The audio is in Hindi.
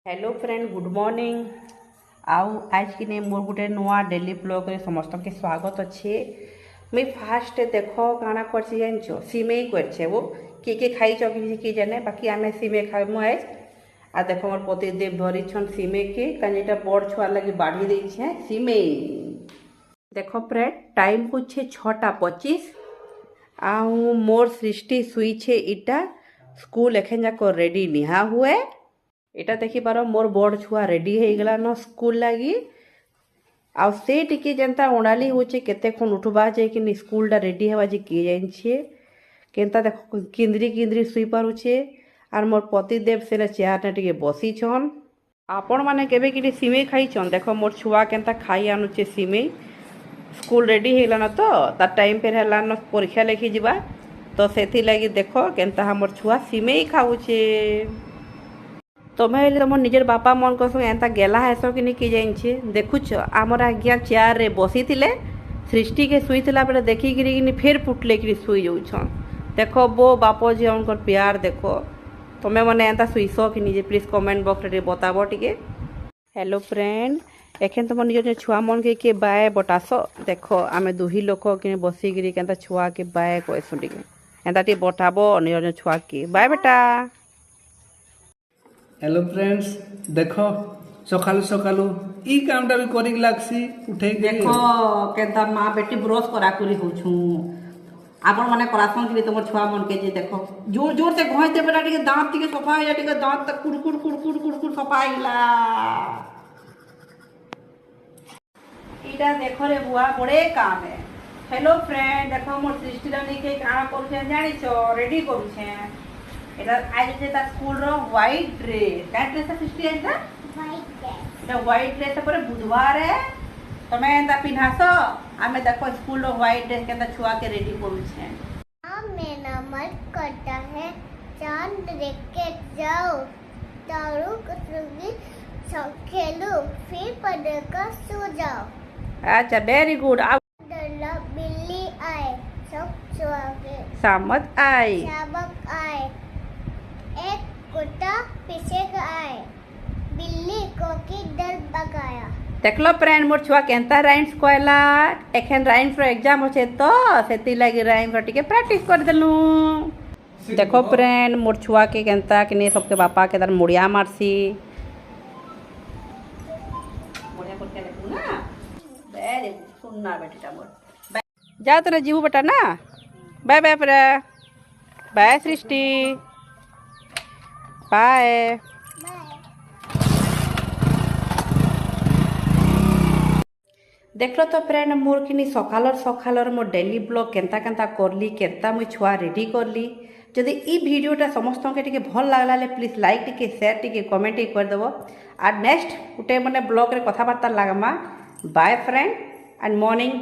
हेलो फ्रेंड गुड मॉर्निंग आउ आज की ने मोर गोटे नुआ डेली ब्लॉग रे समस्त के स्वागत अच्छे मुई फास्ट देख काଣା करछि जानछ सिमेई करछे वो के खाई कि कि जाने बाकी आमे सिमेई खाइमु आज आ देखो मोर पति देव धरी छन सिमेई के कानीटा बड़ छुआ लगी बाढ़ी देई छे सिमेई देखो फ्रेंड टाइम को छे 6:25 आउ मोर सृष्टि सुई छे इटा स्कूल एखन जाको रेडी निहा हुए एटा देखि पारो मोर बड़ छुआ रेडी हो गला न स्कूल लगी आ से टिके जनता ओणाली होचे केते कोन उठबा जे कि स्कूल टा रेडी हेबा जे के जान छे केनता देखो किंद्री किंद्री सुई पारुछे आर मोर पति देव से चेयर ने टिके बसी छन आपण माने केबे कि सिमेई खाई छन देखो मोर छुआ केनता खाई आनुचे सिमेई स्कूल रेडी हेला न तो ता टाइम पे हेला न परीक्षा लेखि जिबा तो सेथि लागि देखो केनता हमर छुआ सिमेई खाउछे तुम्हें तुम निजर बापा मन को एंता गेला हेस कि कि जाइछे देखुछ आमर आज्ञा चेयर रे बसी थिले सृष्टि के सुई थिला बेले देखि कि फेर फुटले कि सुई जाउछन देखो बो बापो जी उनकर प्यार देखो तुम्हें मने एंता सुईस कि निजे प्लीज कमेंट बॉक्स रे बताबो टिके हेलो फ्रेंड एखन तुम निजर छुआ मन के बाय बटास देखो आमे दुही लोक कि बसी गिरी केंता छुआ के बाय कहसु टिके एंता टी बटाबो निजर छुआ के बाय बेटा हेलो फ्रेंड्स देखो सकालू सकालू ई कामटा भी करिक लागसी उठे देखो केंता माँ बेटी ब्रश करा करी होछु आपण माने करासन कि तुम छुआ मन के जे देखो जोर जोर से घोइते बेटा टिके दांत टिके सफा या टिके दांत तक कुड़ कुड़ सफा आइला इटा देखो रे बुआ बड़े काम है हेलो फ्रेंड देखो मोर सृष्टि रानी के काना करछे जानि छो रेडी करछे एटा आज जे ता स्कूल रो व्हाइट ड्रेस का ड्रेस सृष्टि आइता व्हाइट ड्रेस पर बुधवार है तमे एंता पिन्हासो आमे देखो स्कूल रो व्हाइट ड्रेस केंता छुआ के रेडी करू छे मेरा मन करता है चांद देख के जाओ तारों को खेलो फिर पढ़कर सो जाओ अच्छा वेरी गुड बिल्ली आए सब छुआ के सामत आई शाबक आए एक कुत्ता पीछे का आए बिल्ली को की डर भगाया देखलो फ्रेंड मोर छुआ केंता राइम्स कहला एखन राइम्स रो एग्जाम होचे तो सेति लागि राइम रो टिके प्रैक्टिस कर देलु देखो फ्रेंड मोर छुआ के केंता कि सबके बापा के दर मुड़िया मारसी मुड़िया कर के देखु ना वेरी सुनना बेटा मोर जा तोरा जीव बेटा ना बाय बाय पर बाय सृष्टि बाय देखलो तो फ्रेंड मोर कि सकालर मोर डेली ब्लॉग केंता केंता करली केंता मुई छुआ रेडी करली जदि ई वीडियोटा समस्त के टिके भल लागला ले प्लीज लाइक टिके शेयर टिके कमेंट टिके कर देबो आ नेक्स्ट गुटे माने ब्लॉग रे कथा बार्ता लागमा बाय फ्रेंड एंड मॉर्निंग